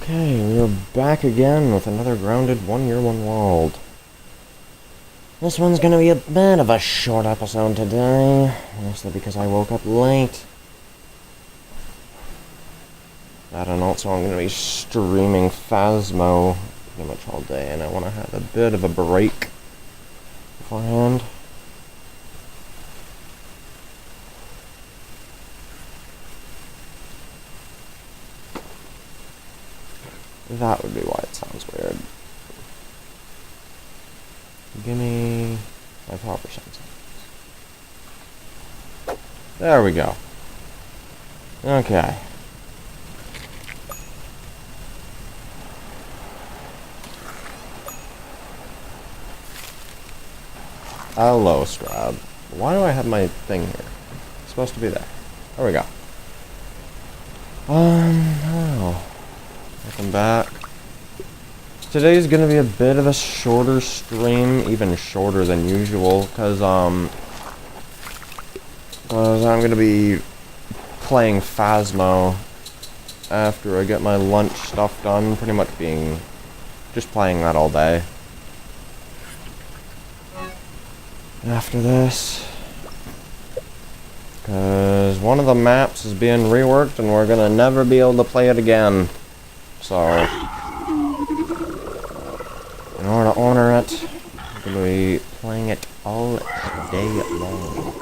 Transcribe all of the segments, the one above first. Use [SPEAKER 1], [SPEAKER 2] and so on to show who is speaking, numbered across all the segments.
[SPEAKER 1] Okay, we're back again with another grounded 1 Year 1 World. This one's gonna be a bit of a short episode today, mostly because I woke up late. That and also I'm gonna be streaming Phasmo pretty much all day, and I want to have a bit of a break beforehand. That would be why it sounds weird. Give me my power percent. There we go. Okay. Hello, Scrab. Why do I have my thing here? It's supposed to be there. There we go. Oh. Welcome back. Today's gonna be a bit of a shorter stream, even shorter than usual, cause I'm gonna be playing Phasmo after I get my lunch stuff done, pretty much being just playing that all day. After this, cause one of the maps is being reworked and we're gonna never be able to play it again. So, in order to honor it, I'm going to be playing it all day long.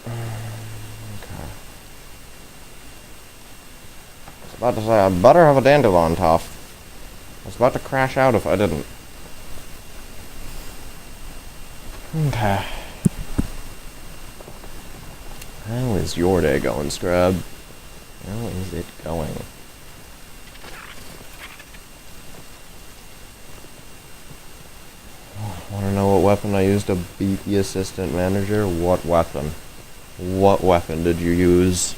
[SPEAKER 1] Okay. I was about to say, I better have a dandelion tough. I was about to crash out if I didn't. Okay. How is your day going, Scrub? How is it going? Want to know what weapon I used to beat the assistant manager? What weapon? What weapon did you use?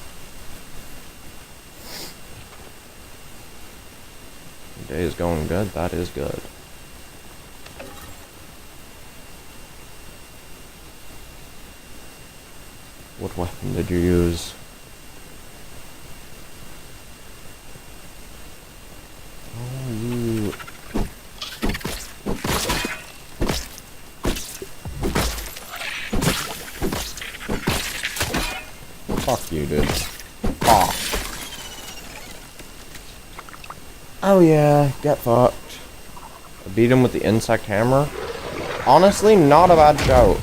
[SPEAKER 1] Your day is going good? That is good. What weapon did you use? Oh, you... Fuck you, dude. Aw. Oh yeah, get fucked. I beat him with the insect hammer. Honestly, not a bad shout.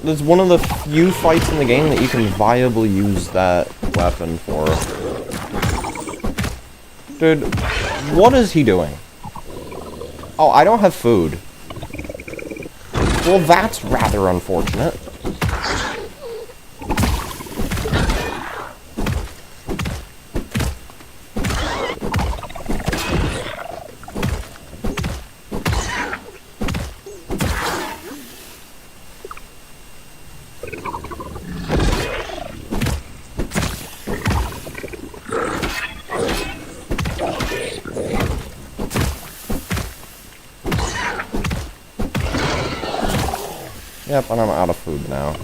[SPEAKER 1] It's one of the few fights in the game that you can viably use that weapon for. Dude, what is he doing? Oh, I don't have food. Well, that's rather unfortunate. Yep, and I'm out of food now. 1,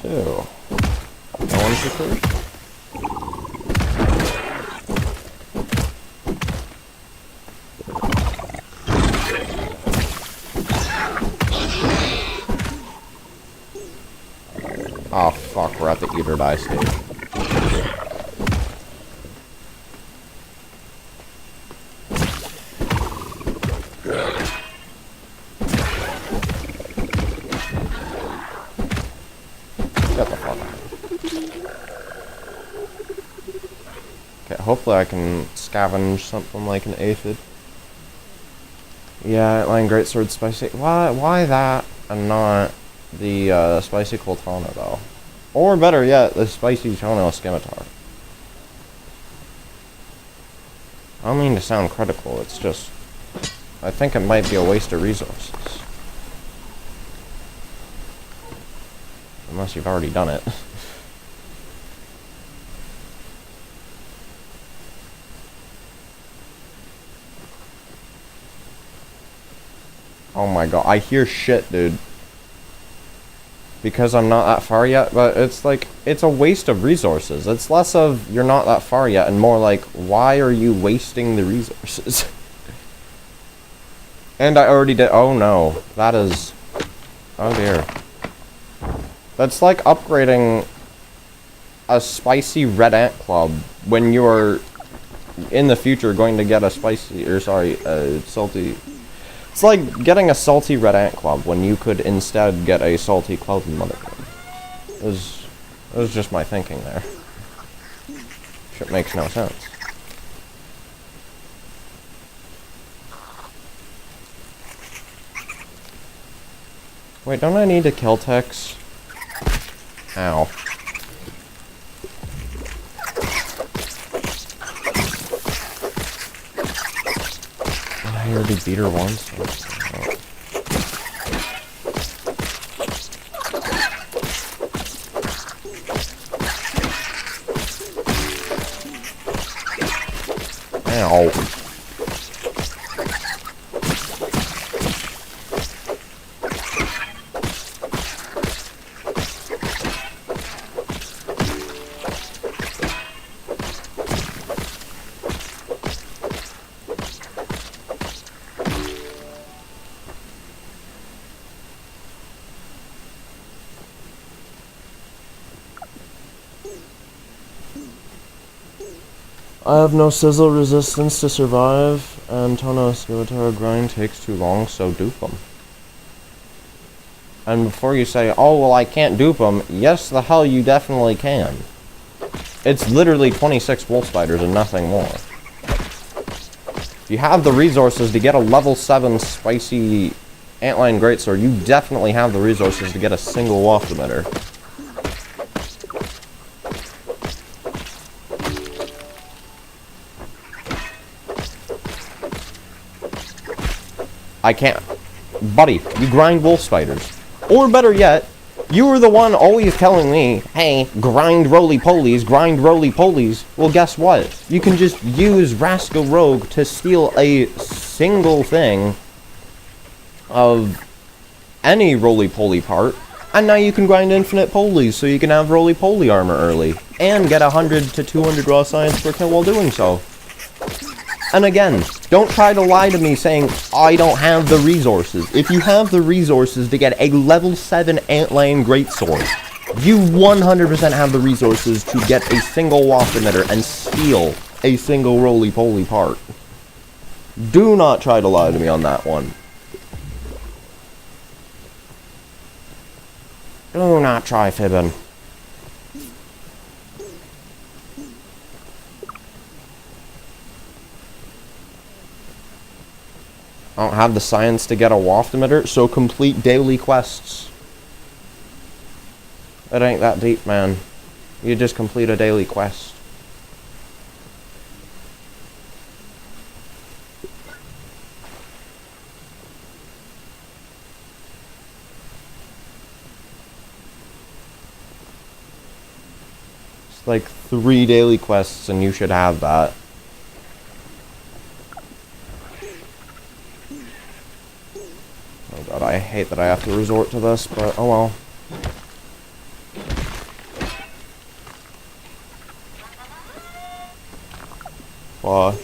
[SPEAKER 1] 2. No one's your food? Oh fuck, we're at the eat or die stage. Hopefully I can scavenge something like an aphid. Yeah, Line Greatsword Spicy. Why that and not the Spicy Coltana though? Or better yet, the Spicy Toenail Scimitar. I don't mean to sound critical, it's just... I think it might be a waste of resources. Unless you've already done it. Oh my god, I hear shit, dude. Because I'm not that far yet, but it's like, it's a waste of resources. It's less of, you're not that far yet, and more like, why are you wasting the resources? And I already did, oh no, that is, oh dear. That's like upgrading a spicy red ant club when you're in the future going to get a spicy, or sorry, salty. It's like getting a salty red ant club when you could instead get a salty cloud mother. It was just my thinking there. Shit makes no sense. Wait, don't I need to kill Tex? Ow. I already beat her once. Ow. I have no sizzle resistance to survive, and Tono Scimitara grind takes too long, so dupe them. And before you say, oh, well, I can't dupe them, yes, the hell you definitely can. It's literally 26 wolf spiders and nothing more. If you have the resources to get a level 7 spicy antlion greatsword, you definitely have the resources to get a single waft emitter. I can't. Buddy, you grind wolf spiders. Or better yet, you were the one always telling me, hey, grind roly-polies, grind roly-polies. Well, guess what? You can just use Rascal Rogue to steal a single thing of any roly-poly part, and now you can grind infinite polies so you can have roly-poly armor early, and get 100 to 200 raw science per kill while doing so. And again, don't try to lie to me saying, I don't have the resources. If you have the resources to get a level 7 antlion greatsword, you 100% have the resources to get a single waft emitter and steal a single roly-poly part. Do not try to lie to me on that one. Do not try fibbing. I don't have the science to get a waft emitter, so complete daily quests. It ain't that deep, man. You just complete a daily quest. It's like 3 daily quests and you should have that. God, I hate that I have to resort to this, but oh well. Flush.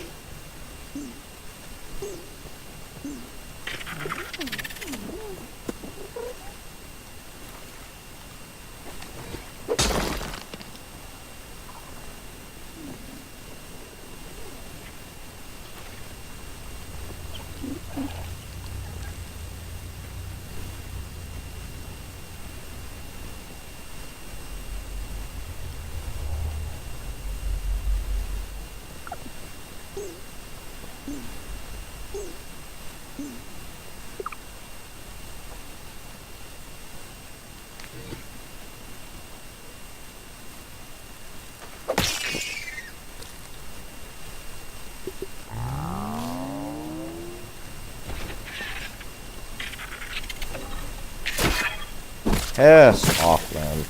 [SPEAKER 1] Piss off, man.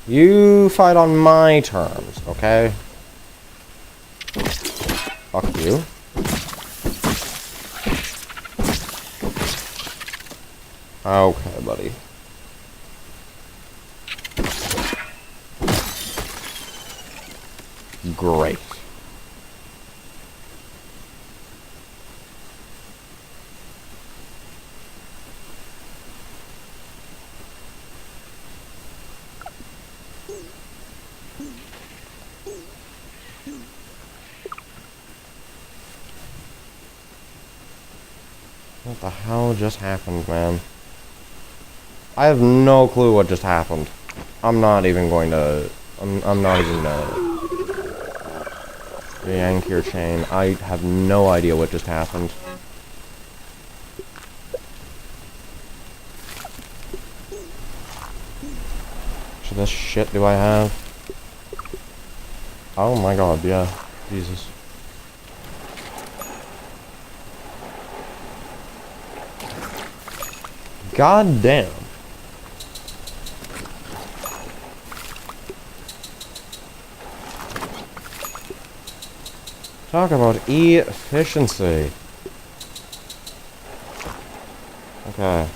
[SPEAKER 1] You fight on my terms, okay? Fuck you. Okay, buddy. Great. What the hell just happened, man? I have no clue what just happened. I'm not even going to... I'm not even gonna... yank your chain. I have no idea what just happened. So this shit do I have? Oh my god, yeah. Jesus. God damn. Talk about efficiency. Okay.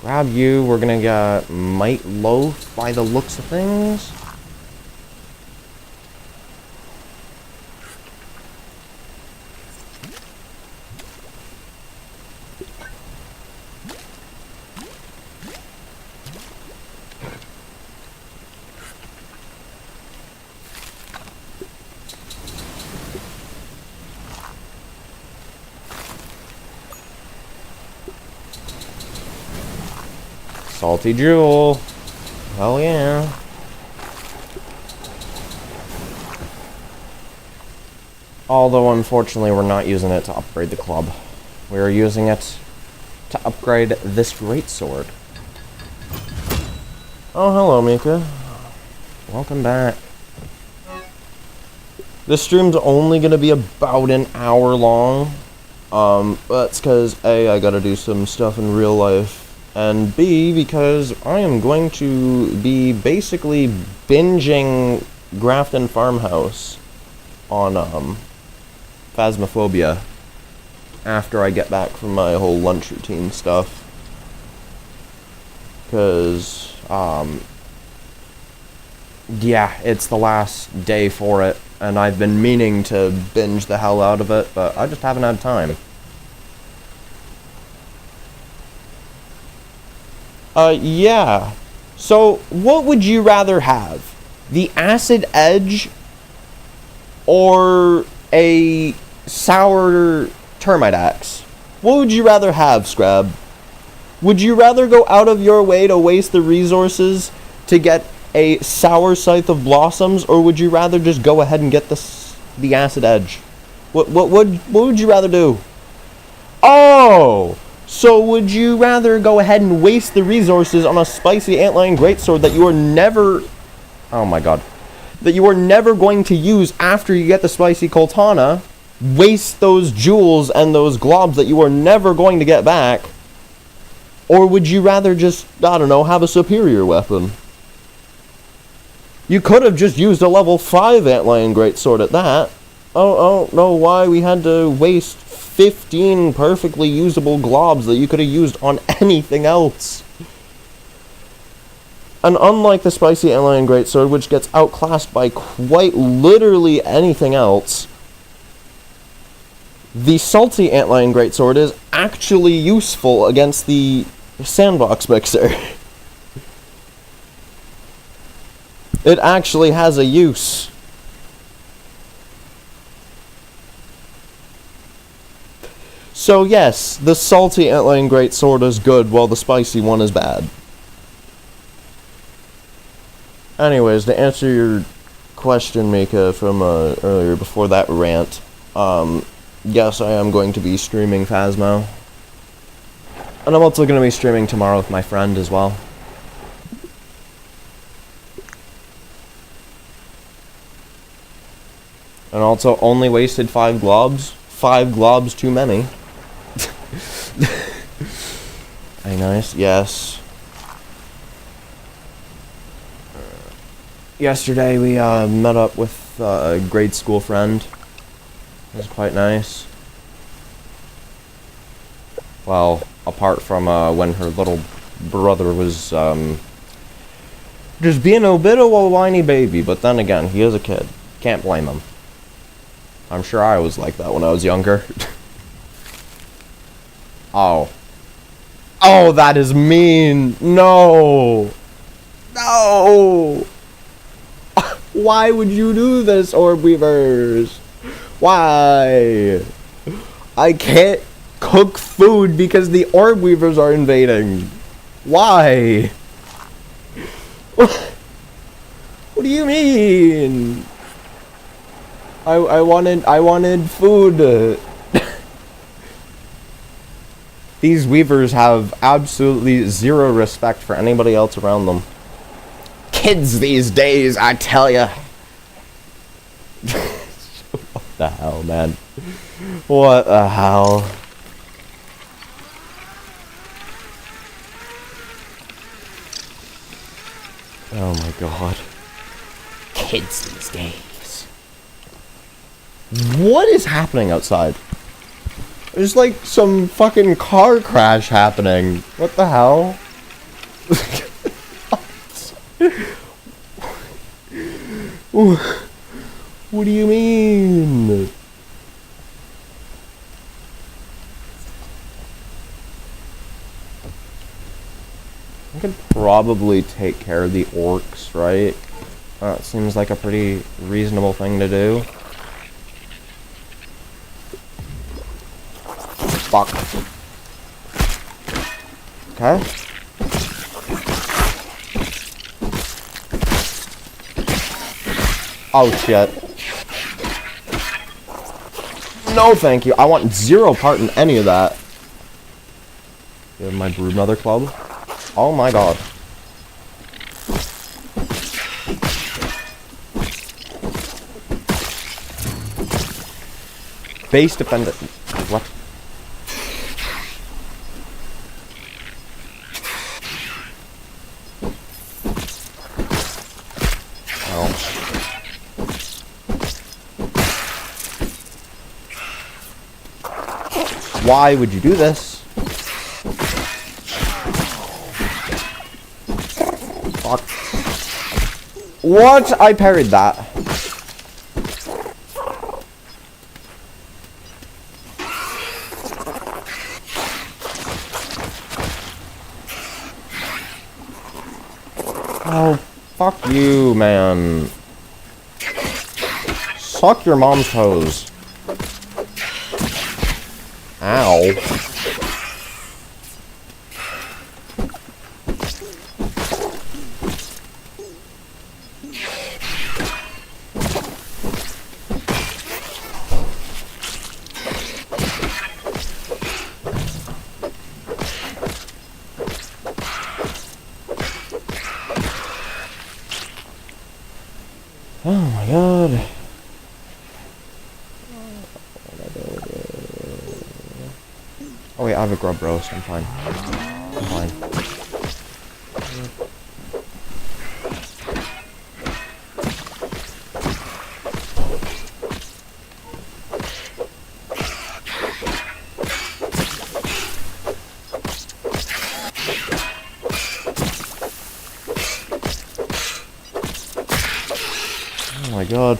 [SPEAKER 1] Grab you. We're gonna get Might Loaf by the looks of things. Salty Jewel. Hell yeah. Although, unfortunately, we're not using it to upgrade the club. We're using it to upgrade this greatsword. Oh, hello, Mika. Welcome back. This stream's only gonna be about an hour long. That's because A, I gotta do some stuff in real life. And B, because I am going to be basically binging Grafton Farmhouse on, Phasmophobia after I get back from my whole lunch routine stuff. Because, yeah, it's the last day for it, and I've been meaning to binge the hell out of it, but I just haven't had time. Yeah. So, what would you rather have? The Acid Edge or a Sour Termite Axe? What would you rather have, Scrab? Would you rather go out of your way to waste the resources to get a Sour Scythe of Blossoms, or would you rather just go ahead and get the Acid Edge? What would you rather do? Oh! So would you rather go ahead and waste the resources on a spicy antlion greatsword that you are never... Oh my god. That you are never going to use after you get the spicy Coltana, waste those jewels and those globs that you are never going to get back, or would you rather just, I don't know, have a superior weapon? You could have just used a level 5 antlion greatsword at that. Oh, no, why we had to waste 15 perfectly usable globs that you could have used on anything else. And unlike the spicy antlion greatsword, which gets outclassed by quite literally anything else, the salty antlion greatsword is actually useful against the sandbox mixer. It actually has a use. So yes, the salty antlion greatsword is good, while the spicy one is bad. Anyways, to answer your question, Mika, from earlier before that rant, yes, I am going to be streaming Phasmo. And I'm also going to be streaming tomorrow with my friend as well. And also only wasted 5 globs. 5 globs too many. Very nice, yes. Yesterday we met up with a grade school friend. It was quite nice. Well, Apart from when her little brother was just being a bit of a whiny baby. But then again, he is a kid. Can't blame him. I'm sure I was like that when I was younger. Oh. Oh, that is mean. No. No. Why would you do this, Orb Weavers? Why? I can't cook food because the Orb Weavers are invading. Why? What do you mean? I wanted food. These weavers have absolutely zero respect for anybody else around them. Kids these days, I tell ya. What the hell, man? What the hell? Oh my god. Kids these days. What is happening outside? There's like some fucking car crash happening. What the hell? What do you mean? I could probably take care of the orcs, right? That seems like a pretty reasonable thing to do. Fuck. Okay. Oh shit. No thank you. I want zero part in any of that. You have my broodmother club? Oh my god. Base defender. What? Oh. Why would you do this? Fuck. What? I parried that. Oh, fuck you, man. Suck your mom's toes. Ow. Oh my god. Oh wait, I have a grub roast. I'm fine. I'm fine. Oh my god.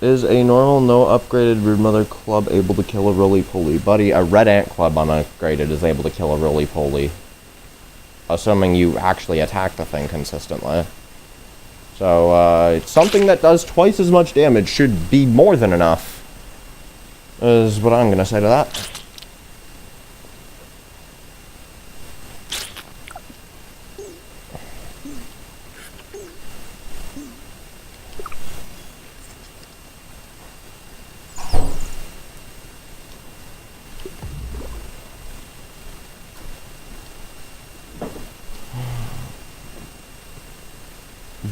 [SPEAKER 1] Is a normal, no upgraded broodmother club able to kill a roly-poly? Buddy, a red ant club unupgraded is able to kill a roly-poly. Assuming you actually attack the thing consistently. So, something that does twice as much damage should be more than enough. Is what I'm gonna say to that.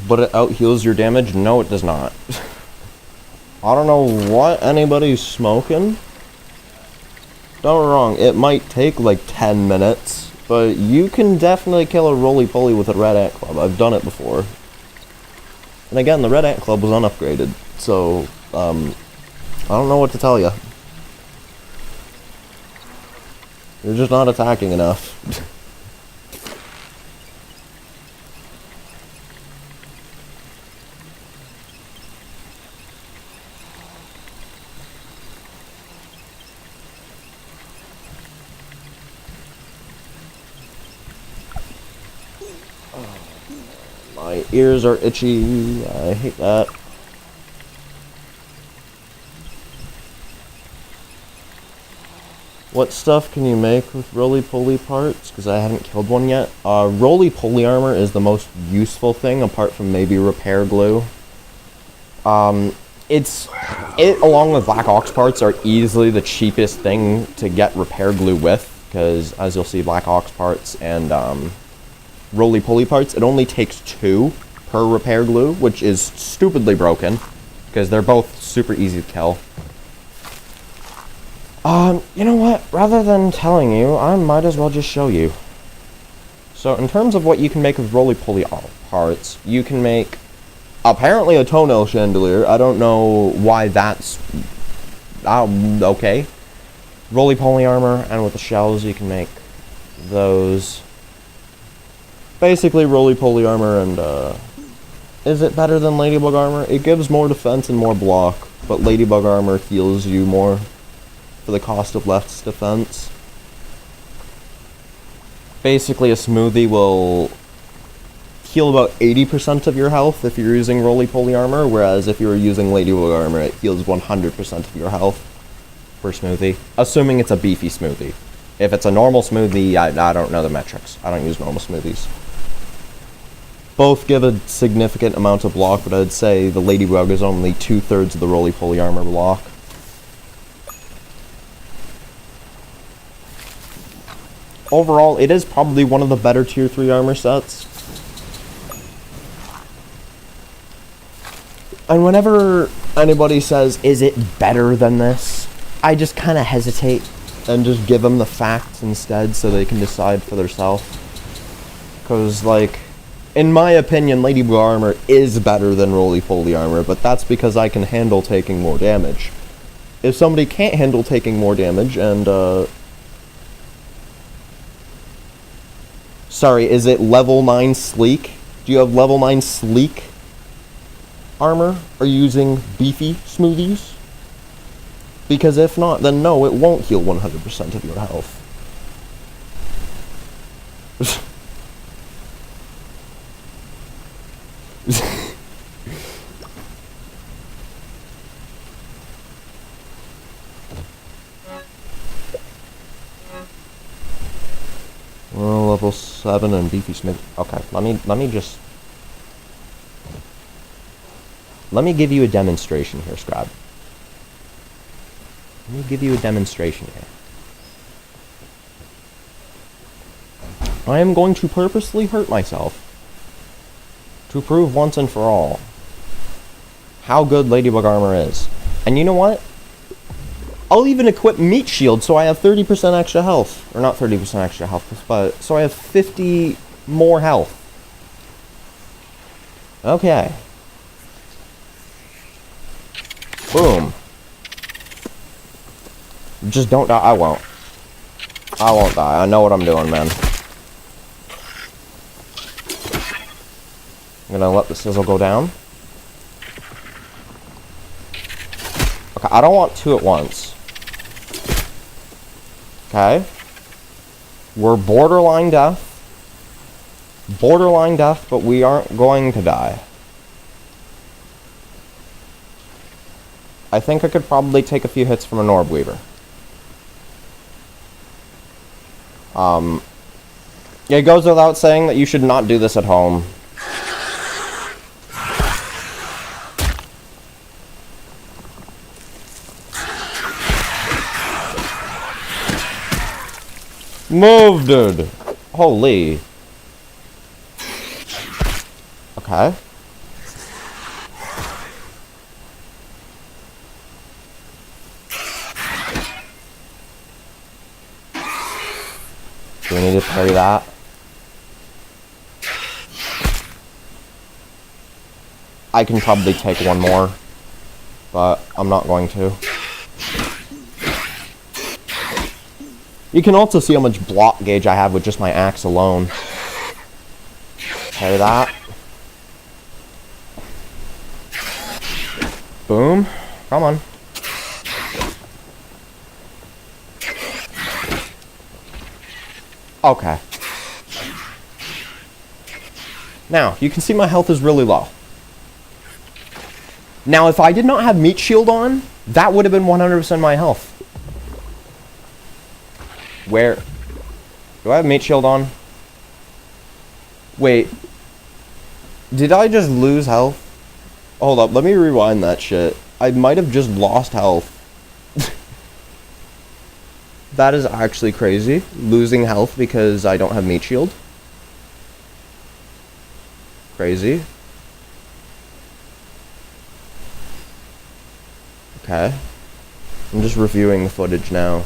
[SPEAKER 1] But it out-heals your damage? No, it does not. I don't know what anybody's smoking. Don't get me wrong, it might take like 10 minutes, but you can definitely kill a roly-poly with a red ant club. I've done it before. And again, the red ant club was unupgraded, so, I don't know what to tell you. You're just not attacking enough. My ears are itchy. I hate that. What stuff can you make with roly-poly parts? Because I haven't killed one yet. Roly-poly armor is the most useful thing, apart from maybe repair glue. It along with Black Ox parts are easily the cheapest thing to get repair glue with, because as you'll see, Black Ox parts and roly-poly parts, it only takes 2 per repair glue, which is stupidly broken, because they're both super easy to kill. You know what? Rather than telling you, I might as well just show you. So, in terms of what you can make with roly-poly parts, you can make, apparently, a toenail chandelier. I don't know why that's... okay. Roly-poly armor, and with the shells, you can make those. Basically, roly-poly armor, and, is it better than ladybug armor? It gives more defense and more block, but ladybug armor heals you more for the cost of less defense. Basically, a smoothie will heal about 80% of your health if you're using roly-poly armor, whereas if you were using ladybug armor, it heals 100% of your health per smoothie, assuming it's a beefy smoothie. If it's a normal smoothie, I don't know the metrics. I don't use normal smoothies. Both give a significant amount of block, but I'd say the ladybug is only 2/3 of the roly-poly armor block. Overall, it is probably one of the better tier 3 armor sets. And whenever anybody says, is it better than this? I just kind of hesitate and just give them the facts instead so they can decide for themselves. Because, like, in my opinion, ladybug armor is better than roly-poly armor, but that's because I can handle taking more damage. If somebody can't handle taking more damage and, sorry, is it level 9 sleek? Do you have level 9 sleek armor? Are you using beefy smoothies? Because if not, then no, it won't heal 100% of your health. Well, level 7 and beefy smith. Okay, let me give you a demonstration here, Scrab. Let me give you a demonstration here. I am going to purposely hurt myself to prove once and for all how good ladybug armor is. And you know what? I'll even equip meat shield so I have 30% extra health. Or not 30% extra health, but so I have 50 more health. Okay. Boom. Just don't die. I won't. I won't die. I know what I'm doing, man. I'm gonna let the sizzle go down. Okay, I don't want 2 at once. Okay. We're borderline death. Borderline death, but we aren't going to die. I think I could probably take a few hits from an orb weaver. It goes without saying that you should not do this at home. Move, dude! Holy. Okay. Do we need to parry that? I can probably take one more, but I'm not going to. You can also see how much block gauge I have with just my axe alone. Hear that? Boom. Come on. Okay. Now, you can see my health is really low. Now, if I did not have meat shield on, that would have been 100% my health. Where? Do I have meat shield on? Wait. Did I just lose health? Hold up, let me rewind that shit. I might have just lost health. That is actually crazy. Losing health because I don't have meat shield. Crazy. Okay. I'm just reviewing the footage now.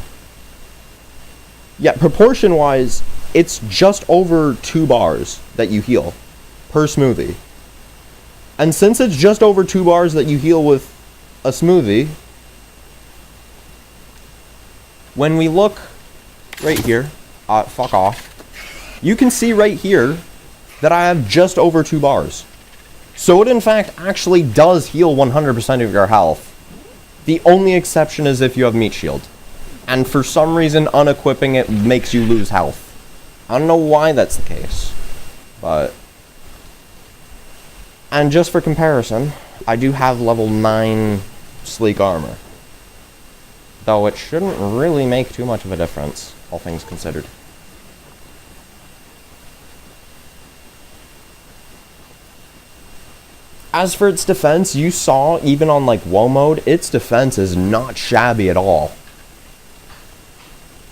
[SPEAKER 1] Yeah, proportion-wise, it's just over 2 bars that you heal per smoothie. And since it's just over 2 bars that you heal with a smoothie, when we look right here, fuck off, you can see right here that I have just over 2 bars. So it in fact actually does heal 100% of your health. The only exception is if you have meat shield. And for some reason, unequipping it makes you lose health. I don't know why that's the case, but... And just for comparison, I do have level 9 sleek armor. Though it shouldn't really make too much of a difference, all things considered. As for its defense, you saw, even on like WoW mode, its defense is not shabby at all.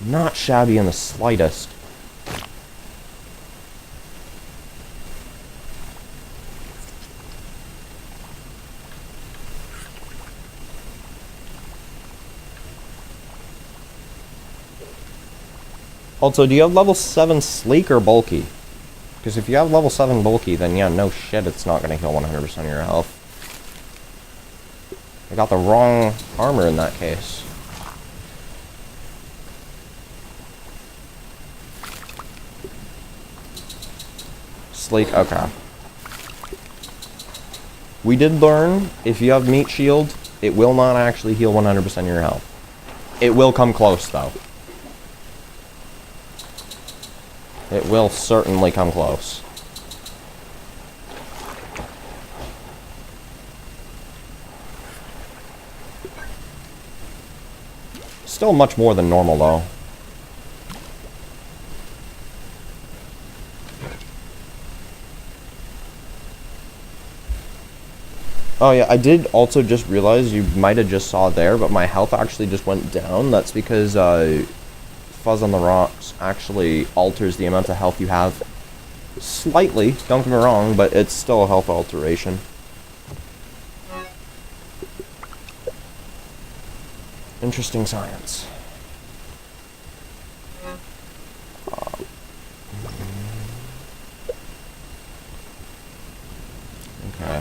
[SPEAKER 1] Not shabby in the slightest. Also, do you have level 7 sleek or bulky? Because if you have level 7 bulky, then yeah, no shit, it's not going to heal 100% of your health. I got the wrong armor in that case. Sleek, okay. We did learn, if you have meat shield, it will not actually heal 100% of your health. It will come close, though. It will certainly come close. Still much more than normal, though. Oh yeah, I did also just realize, you might have just saw there, but my health actually just went down. That's because Fuzz on the Rocks actually alters the amount of health you have slightly, don't get me wrong, but it's still a health alteration. Interesting science. Okay.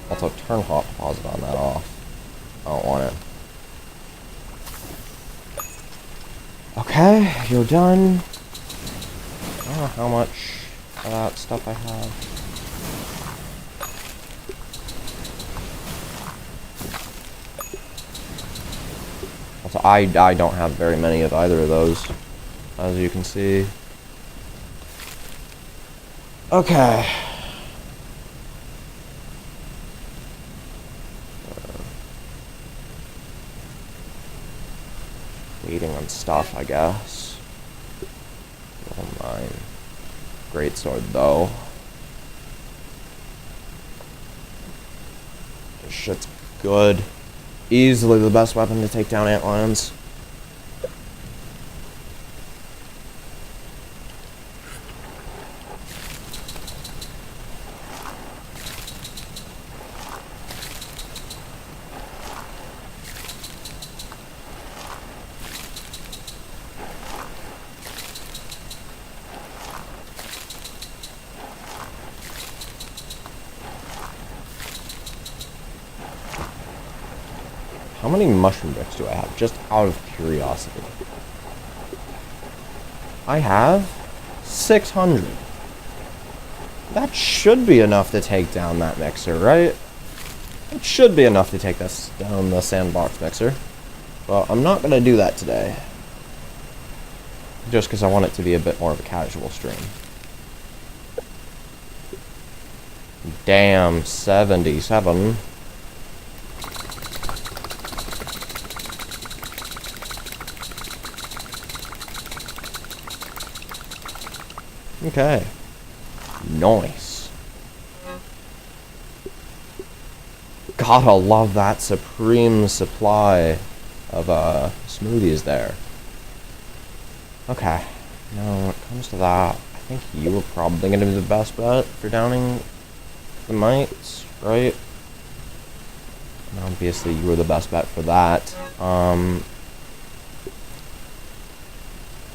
[SPEAKER 1] Also, turn hot deposit on that off. I don't want it. Okay, you're done. I don't know how much of that stuff I have. Also, I don't have very many of either of those, as you can see. Okay. Waiting on stuff, I guess. Oh, mine. Great sword, though. This shit's good. Easily the best weapon to take down antlions. How many mushroom bricks do I have? Just out of curiosity. I have 600. That should be enough to take down that mixer, right? It should be enough to take this down the sandbox mixer. But I'm not going to do that today. Just because I want it to be a bit more of a casual stream. Damn, 77. Okay. Nice. Gotta love that supreme supply of smoothies there. Okay. Now, when it comes to that, I think you were probably going to be the best bet for downing the mites, right? And obviously, you were the best bet for that.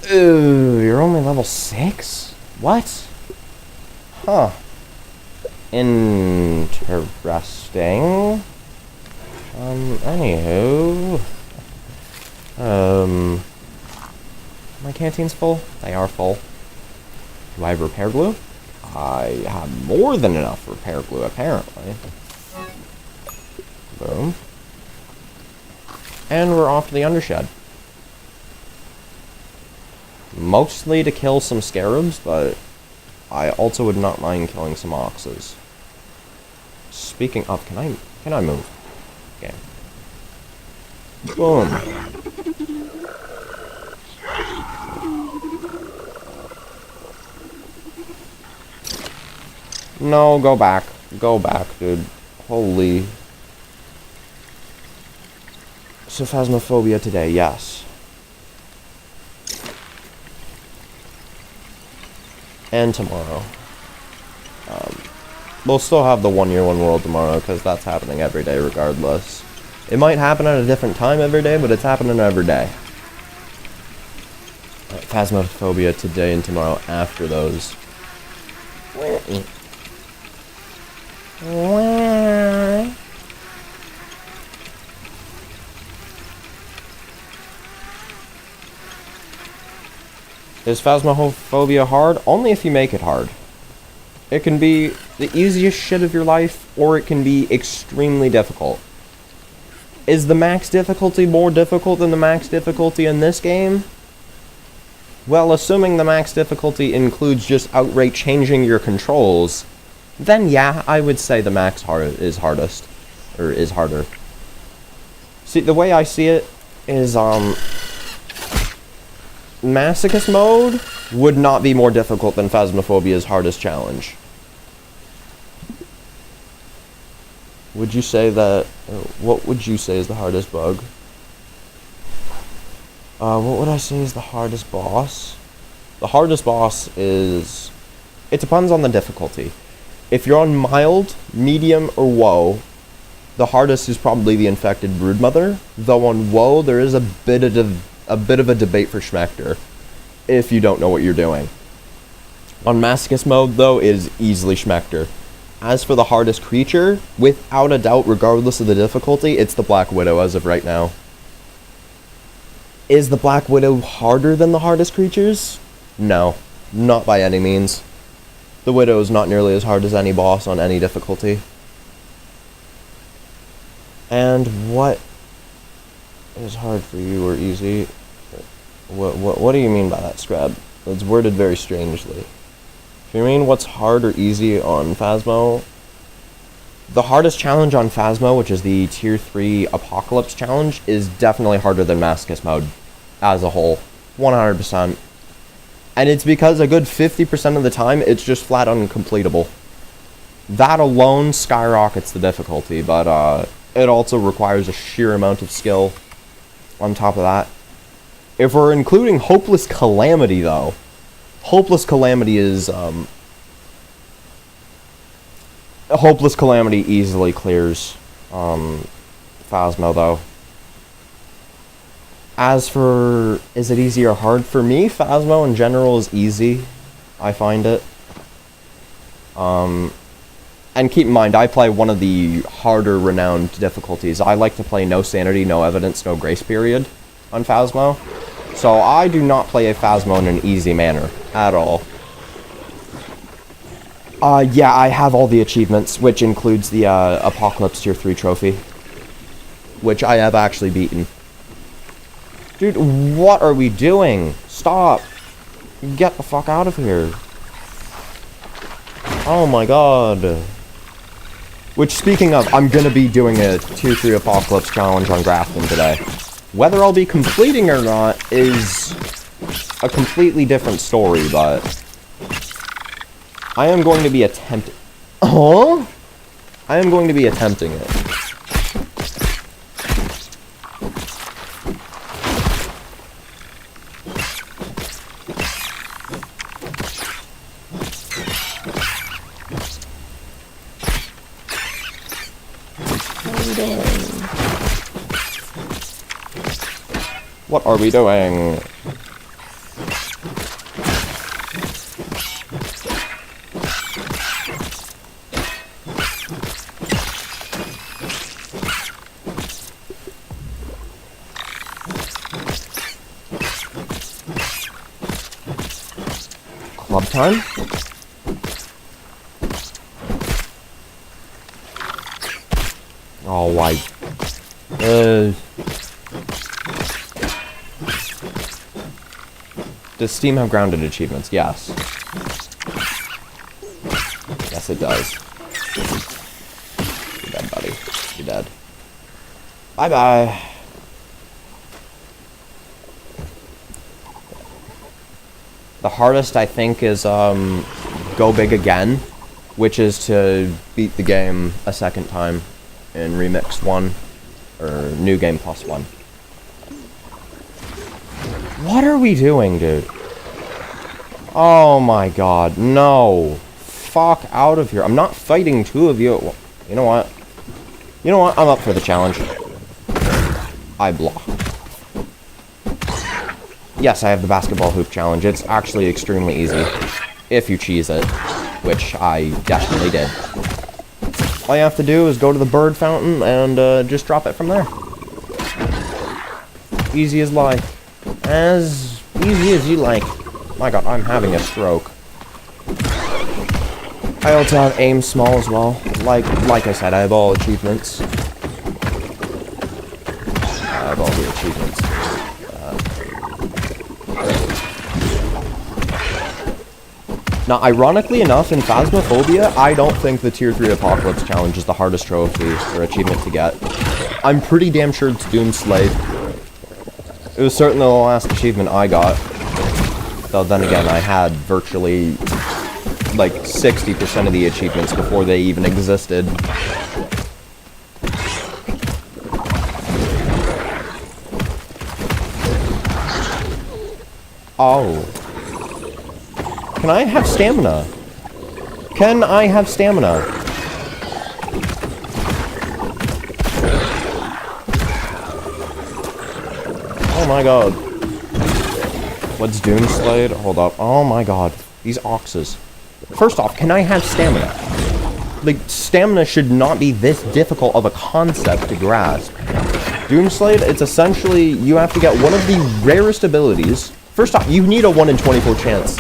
[SPEAKER 1] Ooh, you're only level 6? What? Huh. Interesting. Anywho. My canteen's full? They are full. Do I have repair glue? I have more than enough repair glue, apparently. Boom. And we're off to the undershed. Mostly to kill some scarabs, but I also would not mind killing some oxes. Speaking of, can I move? Okay. Boom. No, go back. Go back, dude. Holy. So phasmophobia today, yes. And tomorrow. We'll still have the 1 year, 1 world tomorrow, because that's happening every day regardless. It might happen at a different time every day, but it's happening every day. Phasmophobia today and tomorrow after those. Is phasmophobia hard? Only if you make it hard. It can be the easiest shit of your life, or it can be extremely difficult. Is the max difficulty more difficult than the max difficulty in this game? Well, assuming the max difficulty includes just outright changing your controls, then yeah, I would say the max is hardest. Or is harder. See, the way I see it is, Masochist mode would not be more difficult than Phasmophobia's hardest challenge. Would you say that... what would you say is the hardest bug? What would I say is the hardest boss? The hardest boss is... It depends on the difficulty. If you're on mild, medium, or woe, the hardest is probably the infected broodmother. Though on woe, there is a bit of a debate for Schmecter, if you don't know what you're doing. On Masochist mode, though, it is easily Schmecter. As for the hardest creature, without a doubt, regardless of the difficulty, it's the Black Widow as of right now. Is the Black Widow harder than the hardest creatures? No, not by any means. The Widow is not nearly as hard as any boss on any difficulty. And what is hard for you or easy? What do you mean by that, Scrab? It's worded very strangely. If you mean what's hard or easy on Phasmo, the hardest challenge on Phasmo, which is the Tier 3 Apocalypse Challenge, is definitely harder than Masochist mode as a whole. 100%. And it's because a good 50% of the time, it's just flat uncompletable. That alone skyrockets the difficulty, but it also requires a sheer amount of skill on top of that. If we're including Hopeless Calamity, though, Hopeless Calamity is, Hopeless Calamity easily clears, Phasmo, though. As for, is it easy or hard? For me, Phasmo in general is easy. I find it. And keep in mind, I play one of the harder renowned difficulties. I like to play no sanity, no evidence, no grace period on Phasmo. So I do not play a Phasmo in an easy manner at all. Yeah, I have all the achievements, which includes the Apocalypse Tier 3 trophy, which I have actually beaten. Dude, what are we doing? Stop. Get the fuck out of here. Oh my god. Which, speaking of, I'm gonna be doing a Tier 3 Apocalypse challenge on Grafton today. Whether I'll be completing or not is a completely different story, but I am going to be attempting... Huh? I am going to be attempting it. What are we doing? Club time? Oh, why? Does Steam have grounded achievements? Yes. Yes, it does. You're dead, buddy. You're dead. Bye-bye. The hardest, I think, is, Go Big Again, which is to beat the game a second time in Remix 1, or New Game Plus 1. What are we doing, dude? Oh my god, no. Fuck out of here. I'm not fighting two of you. You know what? You know what? I'm up for the challenge. I block. Yes, I have the basketball hoop challenge. It's actually extremely easy. If you cheese it. Which I definitely did. All you have to do is go to the bird fountain and just drop it from there. Easy as life. As easy as you like. My god, I'm having a stroke. I also have aim small as well. Like I said, I have all achievements. I have all the achievements. Now, ironically enough, in Phasmophobia, I don't think the Tier 3 Apocalypse Challenge is the hardest trophy or achievement to get. I'm pretty damn sure it's Doomslade. It was certainly the last achievement I got. Though then again, I had virtually, like, 60% of the achievements before they even existed. Oh. Can I have stamina? Can I have stamina? Oh my god. What's Doomslade? Hold up. Oh my god. These oxes. First off, can I have stamina? Like, stamina should not be this difficult of a concept to grasp. Doomslade, it's essentially, you have to get one of the rarest abilities. First off, you need a 1 in 24 chance.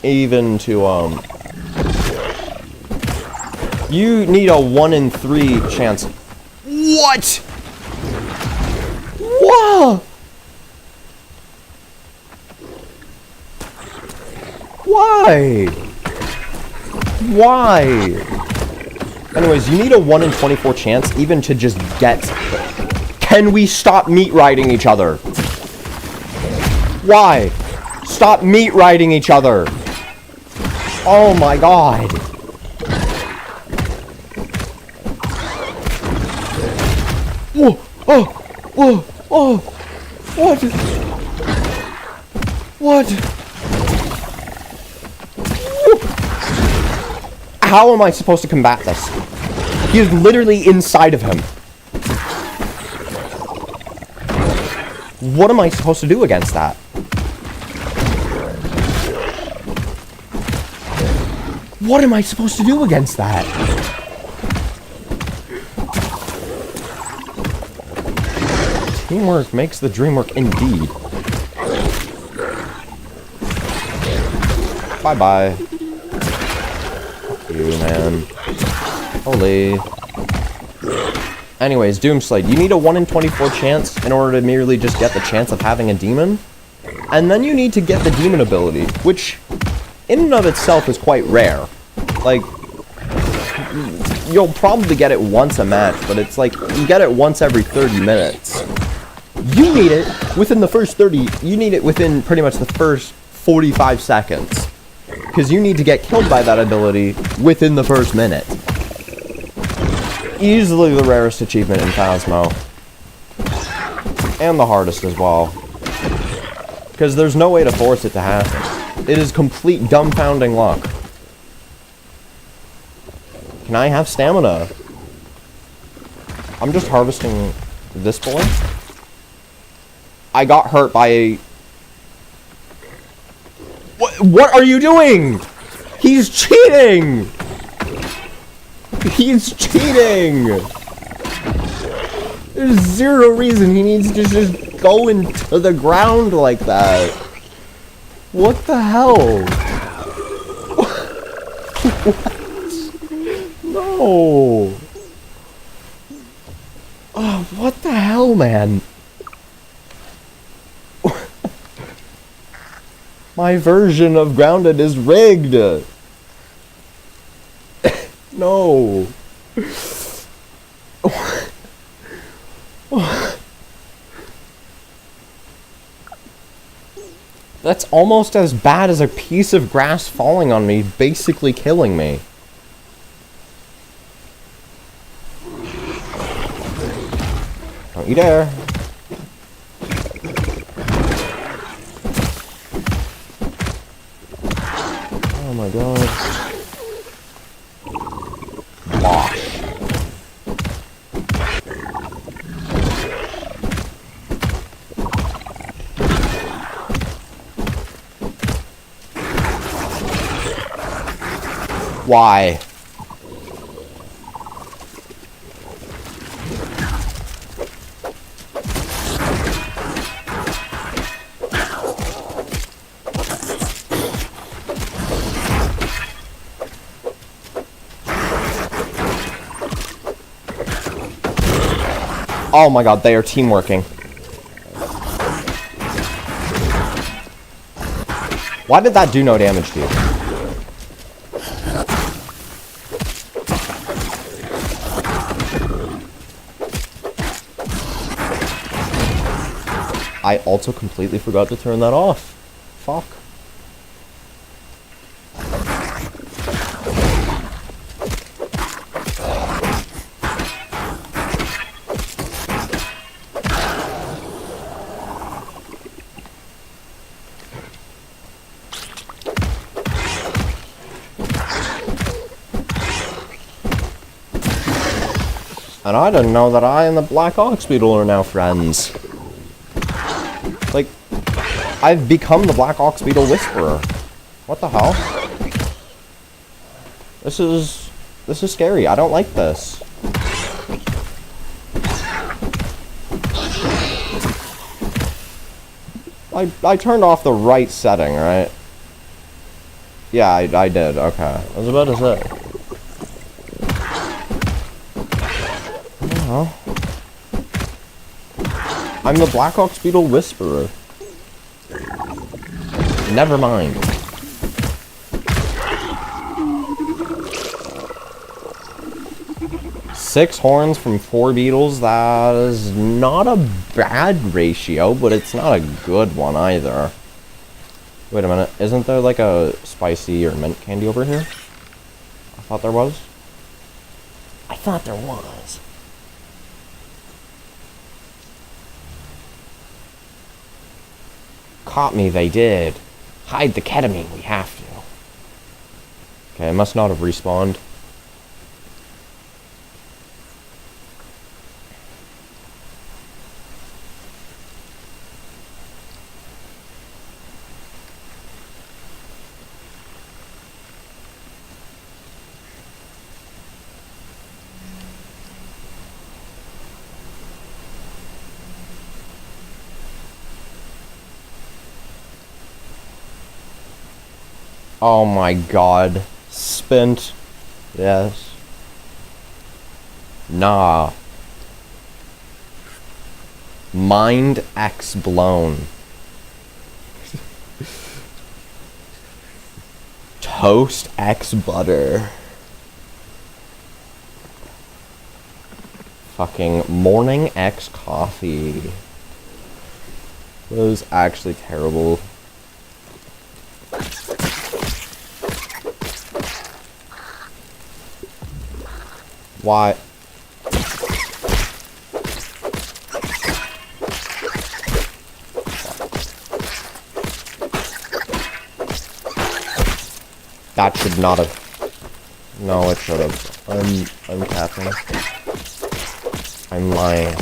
[SPEAKER 1] Even to, you need a 1 in 3 chance. What? Whoa! Why? Why? Anyways, you need a 1 in 24 chance even to just get... Can we stop meat riding each other? Why? Stop meat riding each other. Oh my god. Whoa, oh, whoa, oh, what? What? How am I supposed to combat this? He is literally inside of him. What am I supposed to do against that? What am I supposed to do against that? Teamwork makes the dream work indeed. Bye-bye. Fuck you, man. Holy. Anyways, Doomslade, you need a 1 in 24 chance in order to merely just get the chance of having a demon. And then you need to get the demon ability, which in and of itself is quite rare. Like, you'll probably get it once a match, but it's like, you get it once every 30 minutes. You need it within the first 30, you need it within pretty much the first 45 seconds. Because you need to get killed by that ability within the first minute. Easily the rarest achievement in Phasmo. And the hardest as well. Because there's no way to force it to happen. It is complete dumbfounding luck. Can I have stamina? I'm just harvesting this boy. I got hurt by a... What are you doing? He's cheating! He's cheating! There's zero reason he needs to just go into the ground like that. What the hell? What? No. Oh, what the hell, man? My version of grounded is rigged. No. That's almost as bad as a piece of grass falling on me, basically killing me. Don't you dare. Oh my god. Wash. Why? Oh my god, they are teamworking. Why did that do no damage to you? I also completely forgot to turn that off. Fuck. And I didn't know that I and the Black Ox Beetle are now friends. Like, I've become the Black Ox Beetle Whisperer. What the hell? This is scary. I don't like this. I turned off the right setting, right? Yeah, I did. Okay. I was about to say. Oh. I'm the Black Ox Beetle Whisperer. Never mind. Six horns from 4 beetles, that is not a bad ratio, but it's not a good one either. Wait a minute, isn't there like a spicy or mint candy over here? I thought there was. I thought there was. Caught me, they did. Hide the ketamine, we have to. Okay, it must not have respawned. Oh my god. Spent. Yes. Nah. Mind X blown. Toast X butter. Fucking morning X coffee. That was actually terrible. Why? That should not have. No, it should have. I'm capping. I'm lying.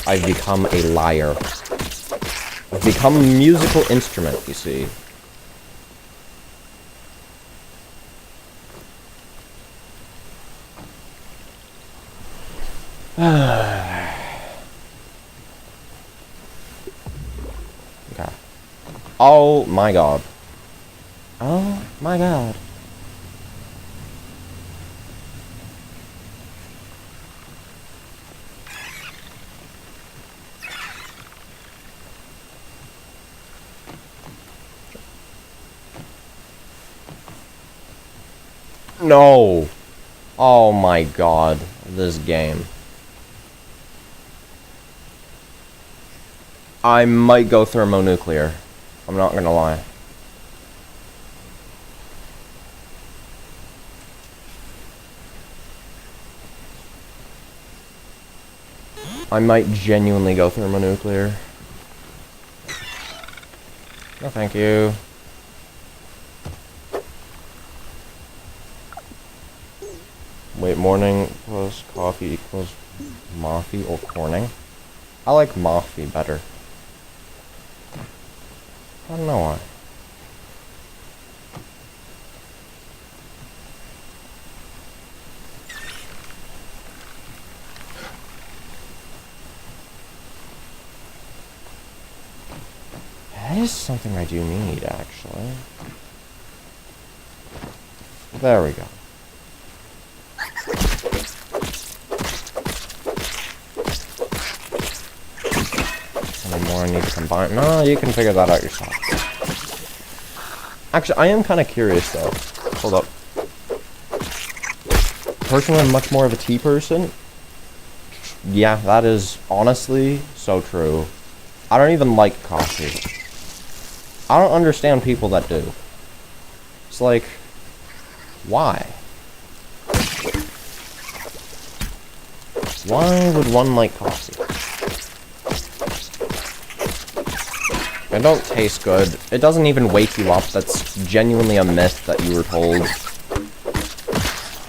[SPEAKER 1] I've become a liar. I've become a musical instrument, you see. Okay. Oh my god. Oh my god. No. Oh my god. This game. I might go thermonuclear. I'm not gonna lie. I might genuinely go thermonuclear. No, thank you. Wait, morning plus coffee equals Moffy or Corning? I like Moffy better. I don't know why. That is something I do need, actually. There we go. Any more I need to combine? No, you can figure that out yourself. Actually, I am kind of curious, though. Hold up. Personally, I'm much more of a tea person. Yeah, that is honestly so true. I don't even like coffee. I don't understand people that do. It's like, why? Why would one like coffee? It don't taste good. It doesn't even wake you up. That's genuinely a myth that you were told.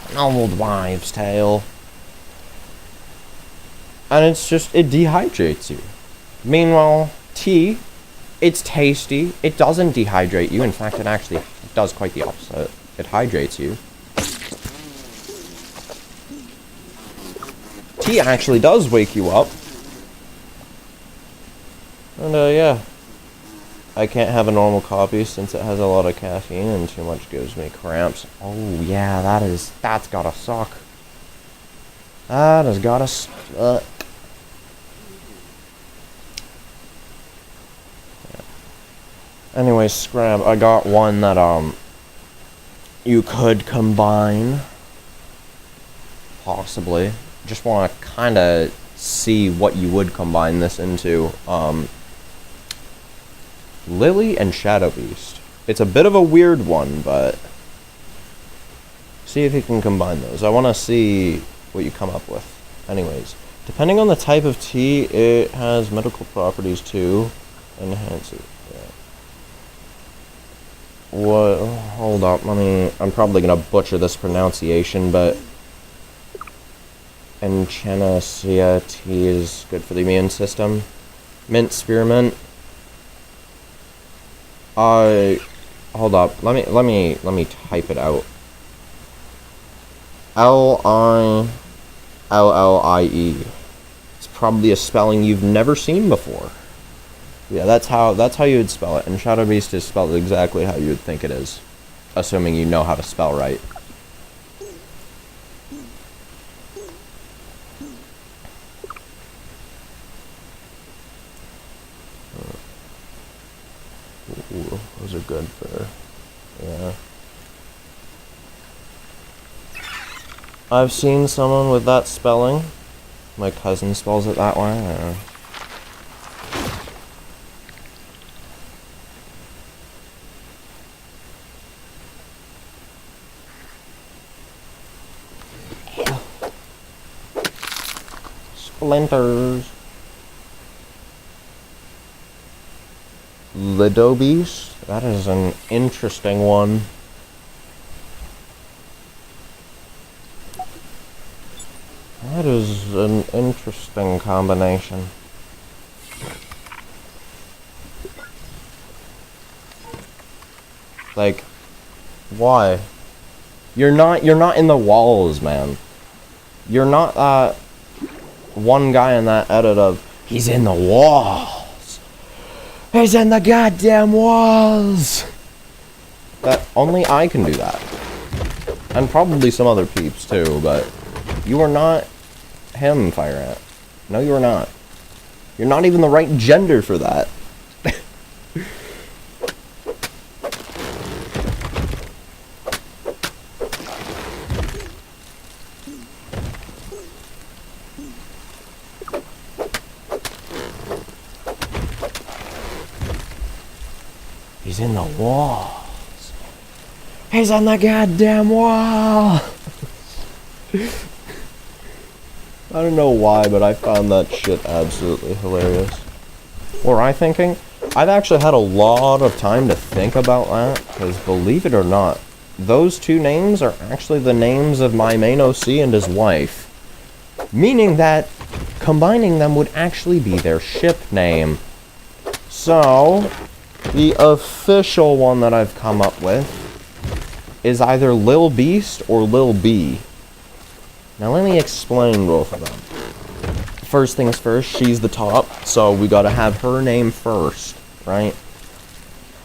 [SPEAKER 1] An old wives' tale. And it's just, it dehydrates you. Meanwhile, tea, it's tasty. It doesn't dehydrate you. In fact, it actually does quite the opposite. It hydrates you. Tea actually does wake you up. And, yeah. I can't have a normal coffee since it has a lot of caffeine and too much gives me cramps. Oh, yeah, that's gotta suck. That has gotta suck. Anyway, Scrab, I got one that, you could combine. Possibly. Just want to kind of see what you would combine this into. Lily and Shadow Beast. It's a bit of a weird one, but see if you can combine those. I want to see what you come up with. Anyways, depending on the type of tea, it has medical properties too. Enhance it. What? Hold up. I'm probably gonna butcher this pronunciation, but Enchanacea tea is good for the immune system. Mint spearmint. Hold up. Let me type it out. Lillie. It's probably a spelling you've never seen before. Yeah, that's how you would spell it. And Shadow Beast is spelled exactly how you would think it is, assuming you know how to spell right. Ooh, those are good for, yeah. I've seen someone with that spelling. My cousin spells it that way. Splinters. Lidobes? That is an interesting one. That is an interesting combination. Like, why? You're not in the walls, man. You're not that one guy in that edit of, he's in the walls. He's in the goddamn walls. That only I can do that. And probably some other peeps too, but you are not him, Fire Ant. No, you are not. You're not even the right gender for that. He's in the walls. He's on the goddamn wall. I don't know why, but I found that shit absolutely hilarious. What am I thinking? I've actually had a lot of time to think about that, because believe it or not, those two names are actually the names of my main OC and his wife. Meaning that combining them would actually be their ship name. So, the official one that I've come up with is either Lil Beast or Lil B. Now let me explain both of them. First things first, she's the top, so we gotta have her name first, right?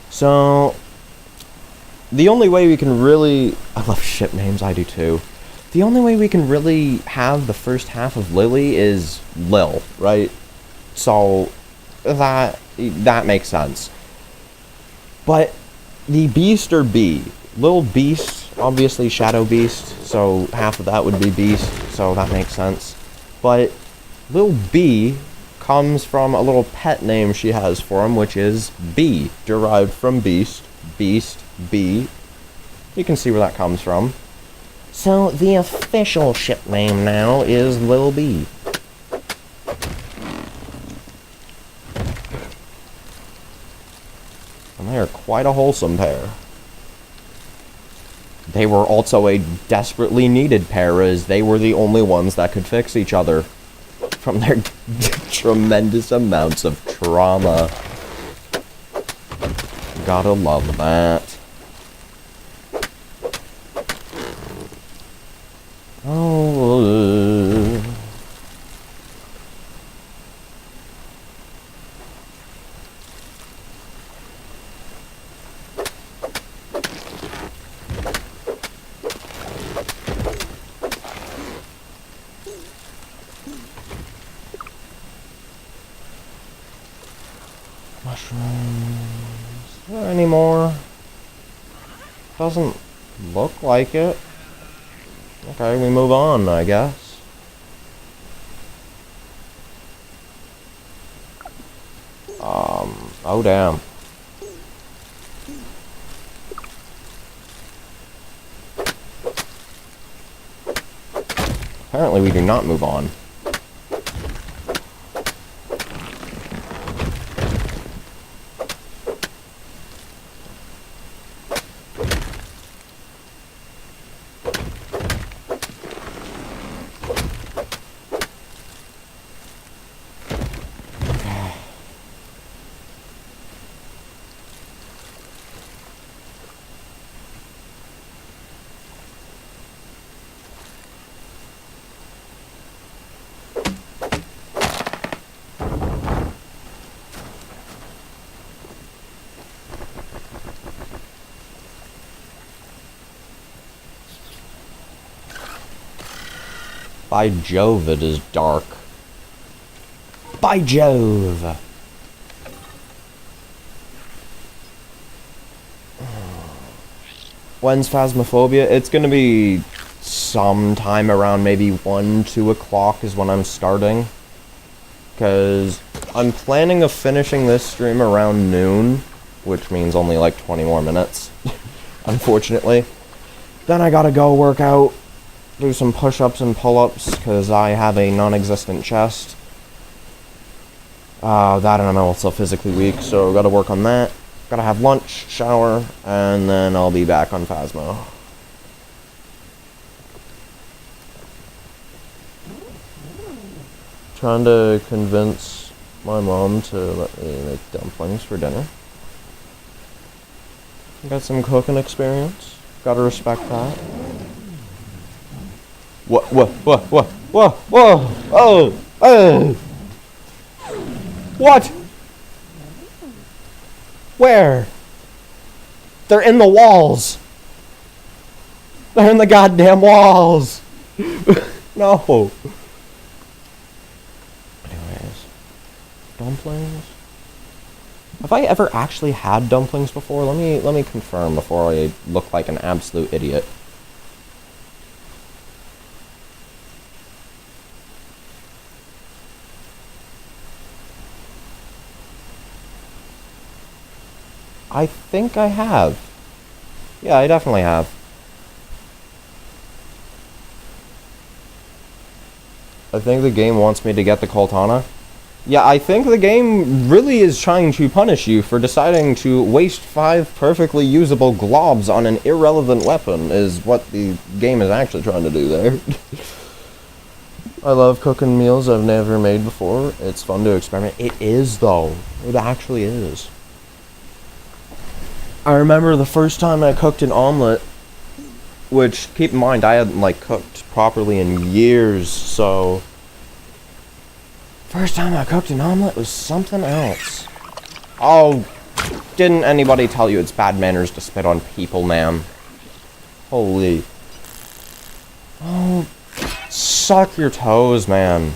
[SPEAKER 1] So, the only way we can really... I love ship names, I do too. The only way we can really have the first half of Lily is Lil, right? So, that makes sense. But, the Beast or B? Lil Beast, obviously Shadow Beast, so half of that would be Beast, so that makes sense. But Lil B comes from a little pet name she has for him, which is B, derived from Beast, Beast, B. You can see where that comes from. So the official ship name now is Lil B. And they are quite a wholesome pair. They were also a desperately needed pair, as they were the only ones that could fix each other from their tremendous amounts of trauma. Gotta love that. Oh. Mushrooms. Is there any more? Doesn't look like it. Okay, we move on, I guess. Oh damn. Apparently we do not move on. By Jove, it is dark. By Jove! When's Phasmophobia? It's gonna be sometime around maybe 1, 2 o'clock is when I'm starting. Because I'm planning of finishing this stream around noon, which means only like 20 more minutes, unfortunately. Then I gotta go work out, do some push-ups and pull-ups, because I have a non-existent chest. That and I'm also physically weak, so gotta work on that. Gotta have lunch, shower, and then I'll be back on Phasmo. Trying to convince my mom to let me make dumplings for dinner. Got some cooking experience. Gotta respect that. What? Oh! What? Where? They're in the walls. They're in the goddamn walls. No. Anyways, dumplings. Have I ever actually had dumplings before? Let me confirm before I look like an absolute idiot. I think I have. Yeah, I definitely have. I think the game wants me to get the Coltana. Yeah, I think the game really is trying to punish you for deciding to waste 5 perfectly usable globs on an irrelevant weapon, is what the game is actually trying to do there. I love cooking meals I've never made before. It's fun to experiment. It is, though. It actually is. I remember the first time I cooked an omelet, which, keep in mind, I hadn't, like, cooked properly in years, so... First time I cooked an omelet was something else. Oh, didn't anybody tell you it's bad manners to spit on people, ma'am? Holy... Oh, suck your toes, man.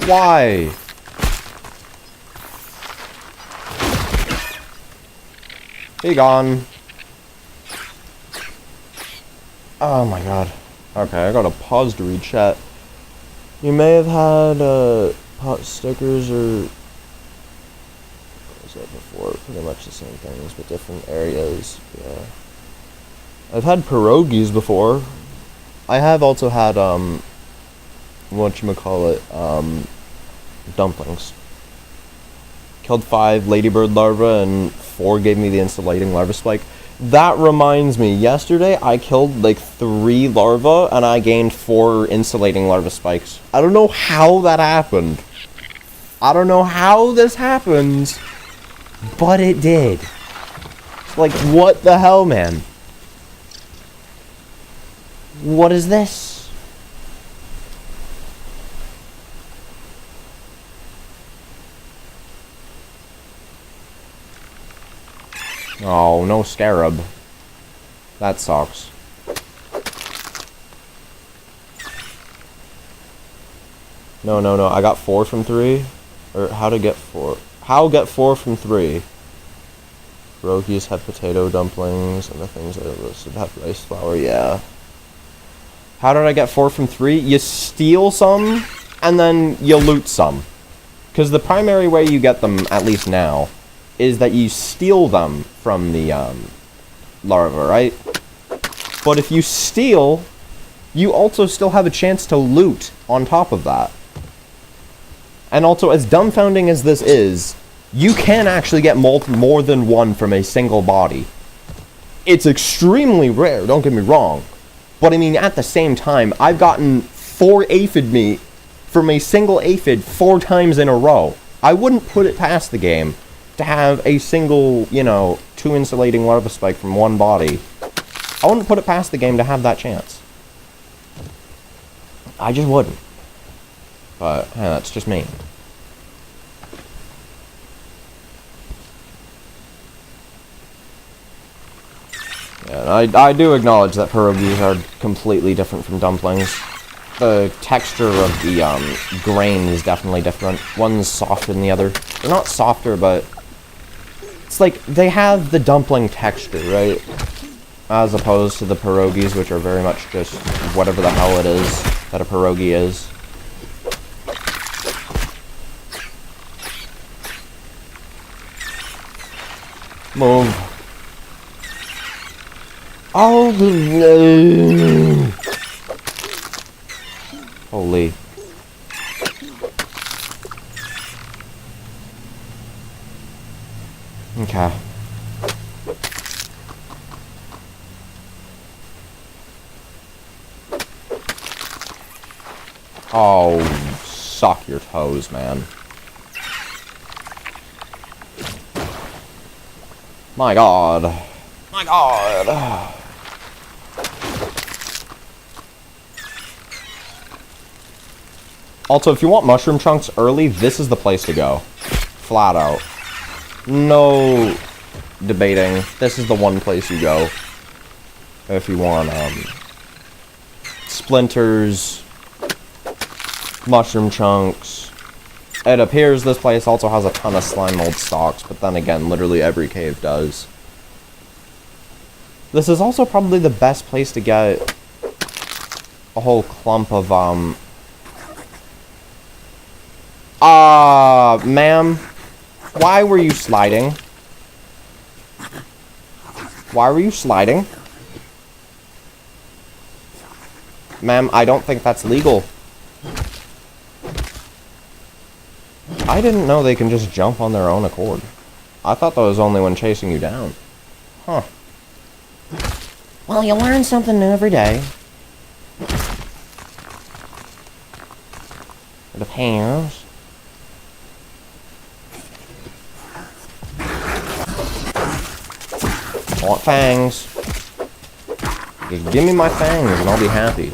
[SPEAKER 1] Why? Be gone. Oh my god. Okay, I gotta pause to read chat. You may have had pot stickers or what was that before? Pretty much the same things, but different areas. Yeah. I've had pierogies before. I have also had whatchamacallit, dumplings. Killed 5 ladybird larvae and 4 gave me the insulating larva spike. That reminds me, yesterday I killed like 3 larvae and I gained 4 insulating larva spikes. I don't know how that happened. I don't know how this happens, but it did. Like, what the hell, man? What is this? Oh, no scarab. That sucks. No, I got 4 from 3. Or how to get 4. How get 4 from 3? Pierogies have potato dumplings, and the things that I listed have rice flour, yeah. How did I get 4 from 3? You steal some, and then you loot some. Because the primary way you get them, at least now, is that you steal them from the larva, right? But if you steal, you also still have a chance to loot on top of that. And also, as dumbfounding as this is, you can actually get more than 1 from a single body. It's extremely rare, don't get me wrong. But I mean, at the same time, I've gotten 4 aphid meat from a single aphid 4 times in a row. I wouldn't put it past the game to have a single, 2 insulating larva spike from 1 body. I wouldn't put it past the game to have that chance. I just wouldn't. But, hey, that's just me. Yeah, I do acknowledge that pierogies are completely different from dumplings. The texture of the grain is definitely different. One's softer than the other. They're not softer, but it's like they have the dumpling texture, right? As opposed to the pierogies, which are very much just whatever the hell it is that a pierogi is. Move. Oh, no. Holy. Okay. Oh, suck your toes, man. My god. My god. Also, if you want mushroom chunks early, this is the place to go. Flat out. No debating. This is the one place you go. If you want, splinters, mushroom chunks. It appears this place also has a ton of slime mold stalks, but then again, literally every cave does. This is also probably the best place to get a whole clump of, ma'am, why were you sliding? Why were you sliding? Ma'am, I don't think that's legal. I didn't know they can just jump on their own accord. I thought that was only when chasing you down. Huh. Well, you learn something new every day. It appears. I want fangs. Just give me my fangs and I'll be happy.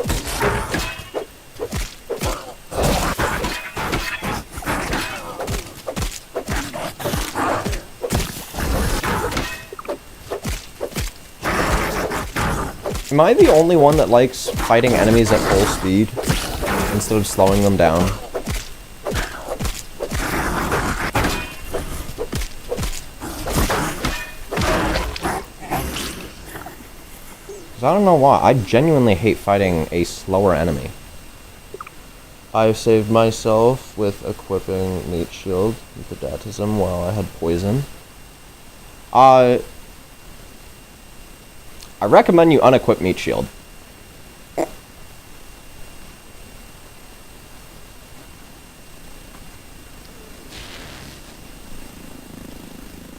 [SPEAKER 1] Am I the only one that likes fighting enemies at full speed instead of slowing them down? I don't know why. I genuinely hate fighting a slower enemy. I've saved myself with equipping Meat Shield with Pedatism while I had poison. I recommend you unequip Meat Shield.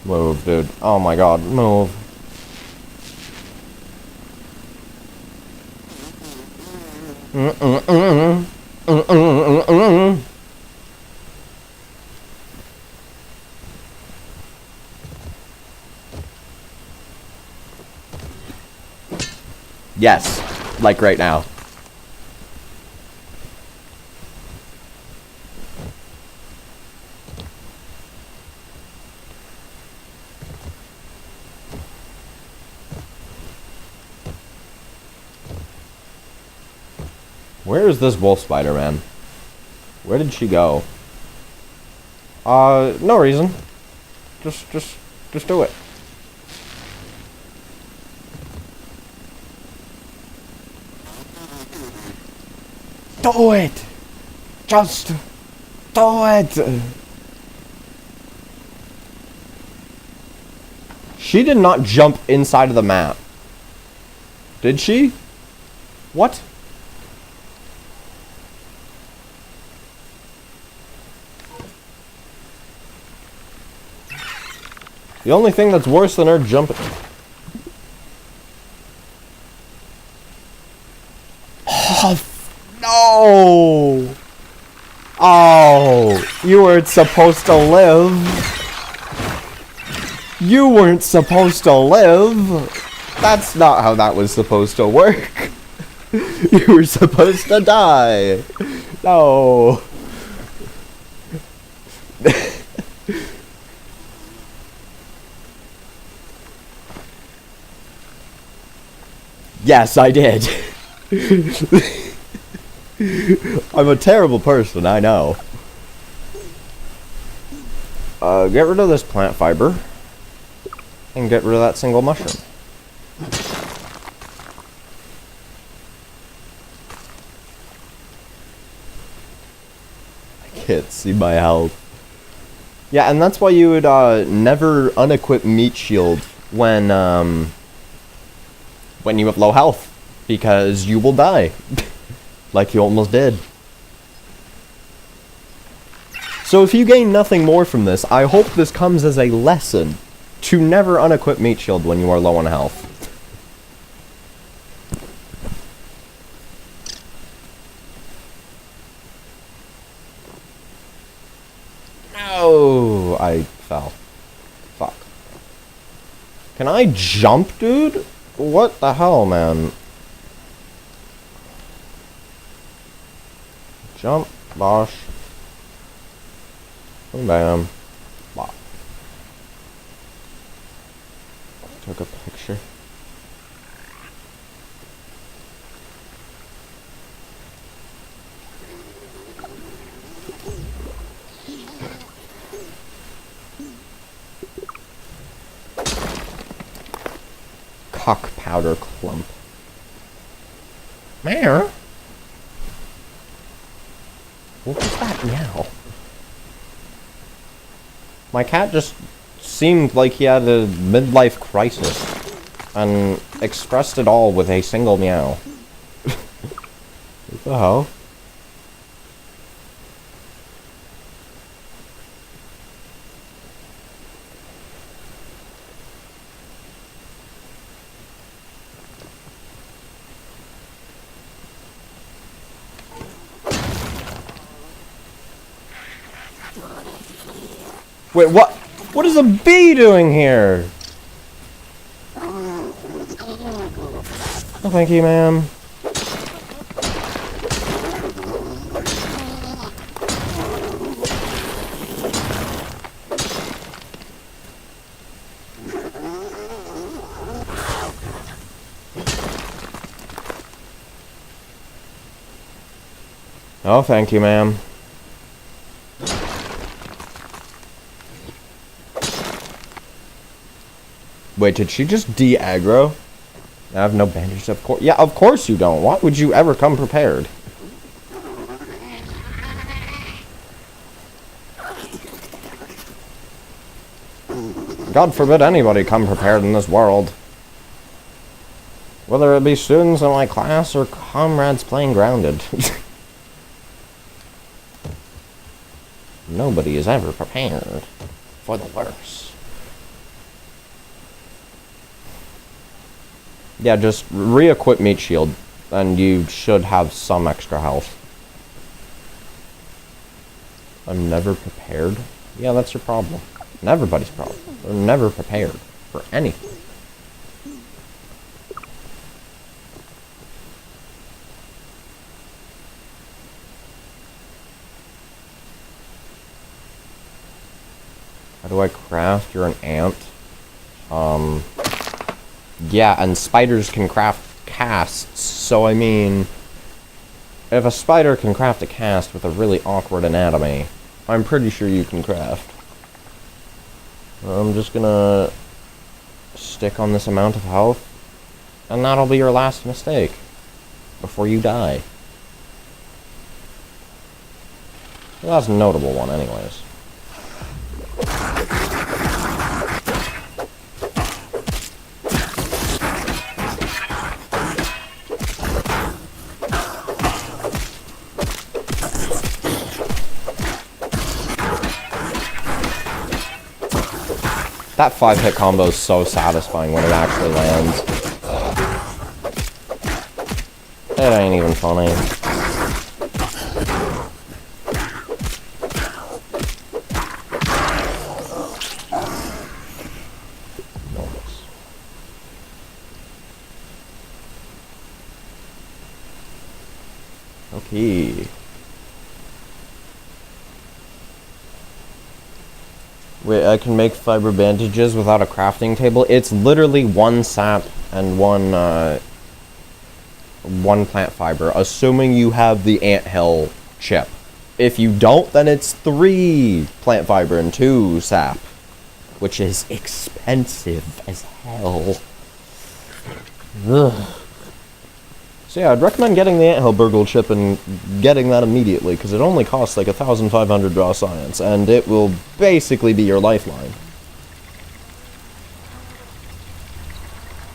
[SPEAKER 1] Move, dude. Oh my god, move. Yes, like right now. Where is this wolf spider, man? Where did she go? No reason. Just do it. Do it! Just do it! She did not jump inside of the map. Did she? What? The only thing that's worse than her jumping... Oh, no! Oh, you weren't supposed to live. You weren't supposed to live. That's not how that was supposed to work. You were supposed to die. No. Yes, I did. I'm a terrible person, I know. Get rid of this plant fiber. And get rid of that single mushroom. I can't see my health. Yeah, and that's why you would never unequip meat shield when you have low health, because you will die, like you almost did. So if you gain nothing more from this, I hope this comes as a lesson to never unequip meat shield when you are low on health. No, I fell. Fuck. Can I jump, dude? What the hell, man? Jump, bosh. Bam. Bop. Took a picture. Cock powder clump. Mare? What was that meow? My cat just seemed like he had a midlife crisis and expressed it all with a single meow. What the hell? Wait, what? What is a bee doing here? Oh, thank you, ma'am. Oh, thank you, ma'am. Wait, did she just de-aggro? I have no bandages, of course. Yeah, of course you don't. Why would you ever come prepared? God forbid anybody come prepared in this world. Whether it be students in my class or comrades playing grounded. Nobody is ever prepared for the worst. Yeah, just re-equip meat shield, and you should have some extra health. I'm never prepared? Yeah, that's your problem. And everybody's problem. They're never prepared for anything. How do I craft? You're an ant. Yeah, and spiders can craft casts, so I mean, if a spider can craft a cast with a really awkward anatomy, I'm pretty sure you can craft. I'm just gonna stick on this amount of health, and that'll be your last mistake before you die. Well, that's a notable one anyways. That 5-hit combo is so satisfying when it actually lands. It ain't even funny. Okay. Wait, I can make fiber bandages without a crafting table? It's literally one sap and one 1 plant fiber, assuming you have the anthill chip. If you don't, then it's 3 plant fiber and 2 sap, which is expensive as hell. Ugh. So yeah, I'd recommend getting the anthill burgle chip and getting that immediately, because it only costs like 1,500 raw science, and it will basically be your lifeline.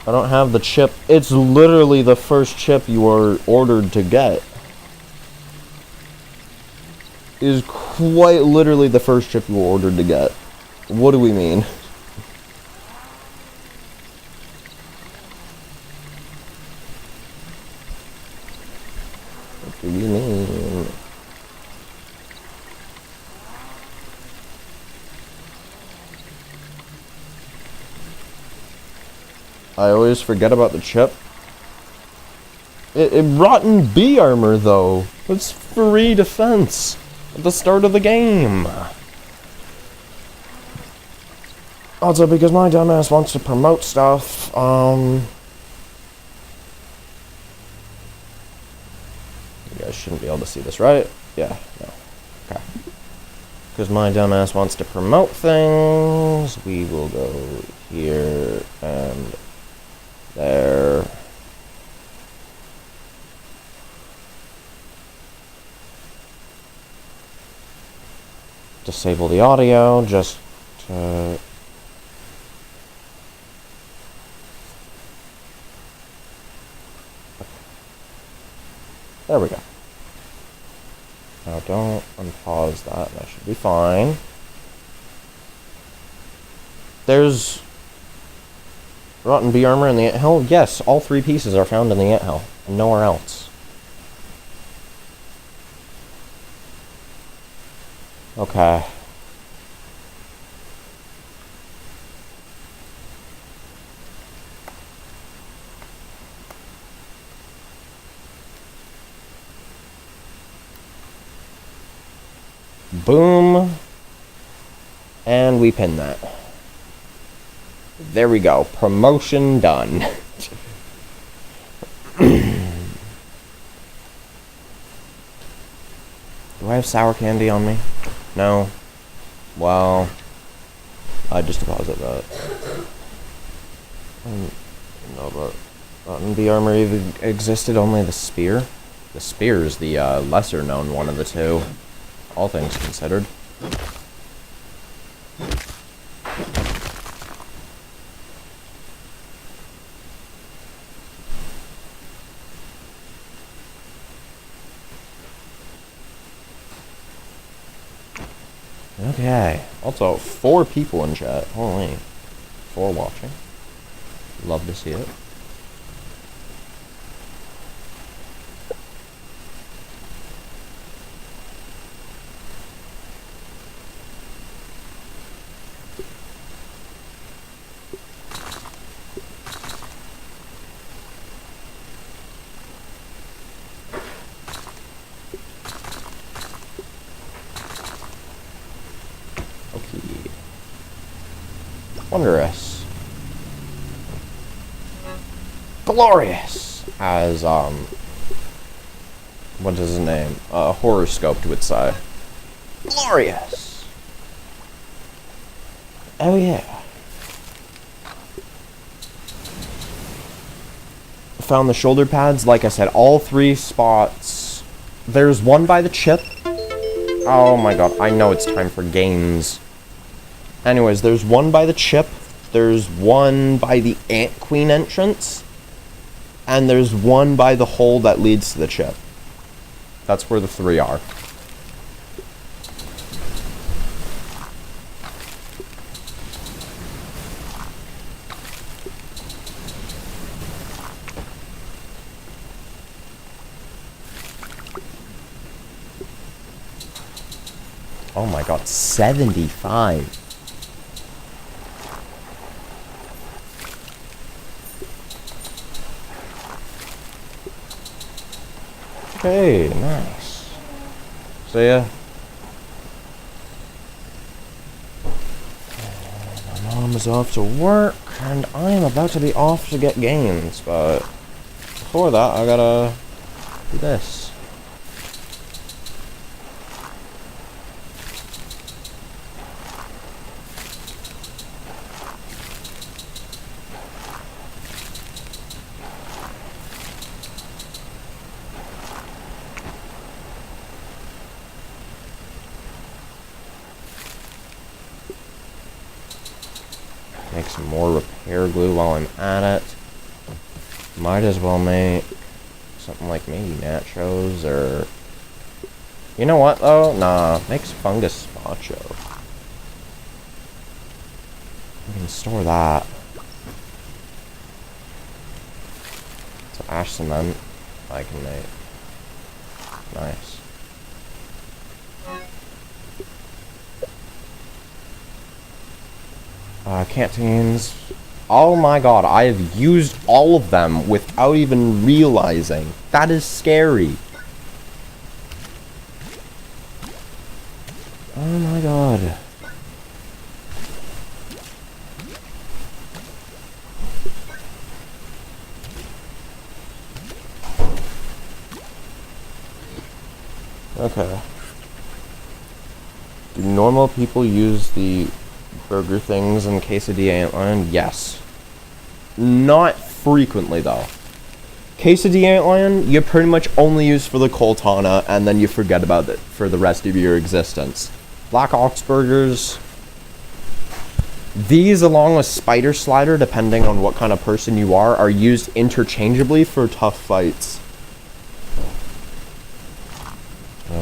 [SPEAKER 1] I don't have the chip. It's literally the first chip you are ordered to get. It is quite literally the first chip you were ordered to get. What do we mean? What do you mean? I always forget about the chip. Rotten bee armor, though. It's free defense at the start of the game. Also, because my dumbass wants to promote stuff, you guys shouldn't be able to see this, right? Yeah, no. Okay. Because my dumbass wants to promote things, we will go here and there. Disable the audio, just there we go. Now don't unpause that, that should be fine. There's rotten bee armor in the anthill? Yes, all 3 pieces are found in the anthill, and nowhere else. Okay. Boom. And we pin that. There we go. Promotion done. Do I have sour candy on me? No. Well, I just deposit that. No, but rotten bee armor even existed, only the spear. The spear is the lesser known one of the two, all things considered. Okay. Also, 4 people in chat. Holy. 4 watching. Love to see it. Wondrous. Glorious! As, what is his name? Horoscoped would say. Glorious! Oh yeah. Found the shoulder pads, like I said, all 3 spots. There's one by the chip. Oh my god, I know it's time for games. Anyways, there's one by the chip, there's one by the Ant Queen entrance, and there's one by the hole that leads to the chip. That's where the 3 are. Oh my god, 75. Okay, nice. So yeah. My mom is off to work, and I am about to be off to get games, but before that, I gotta do this. Make some more repair glue while I'm at it. Might as well make something like maybe nachos or... You know what though? Nah, make fungus macho. I can store that. So ash cement I can make. Nice. Canteens. Oh my god, I have used all of them without even realizing. That is scary. Oh my god. Okay. Do normal people use the burger things in quesadilla Antlion? Yes. Not frequently though. Quesadilla Antlion, you pretty much only use for the Coltana and then you forget about it for the rest of your existence. Black Ox burgers, these along with Spider Slider, depending on what kind of person you are used interchangeably for tough fights.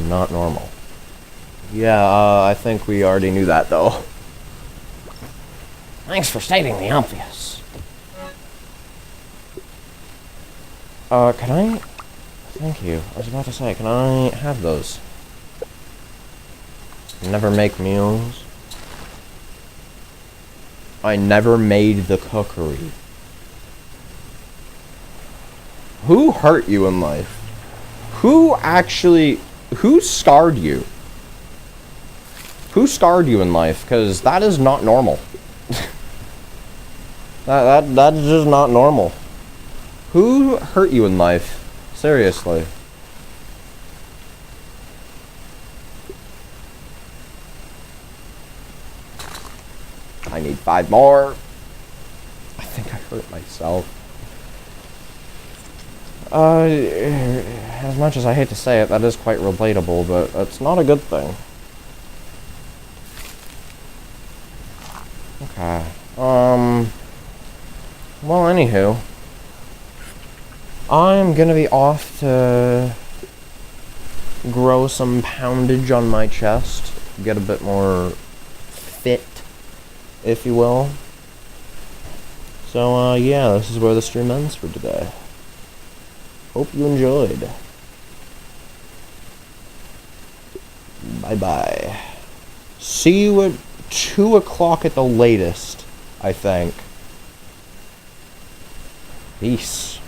[SPEAKER 1] Not normal. Yeah, I think we already knew that though. Thanks for stating the obvious. Can I... Thank you. I was about to say, can I have those? Never make meals. I never made the cookery. Who hurt you in life? Who actually... Who scarred you? Who scarred you in life? Because that is not normal. That is just not normal. Who hurt you in life? Seriously. I need 5 more. I think I hurt myself. As much as I hate to say it, that is quite relatable, but that's not a good thing. Okay. Well, anywho, I'm gonna be off to grow some poundage on my chest, get a bit more fit, if you will. So, yeah, this is where the stream ends for today. Hope you enjoyed. Bye-bye. See you at 2 o'clock at the latest, I think. Peace.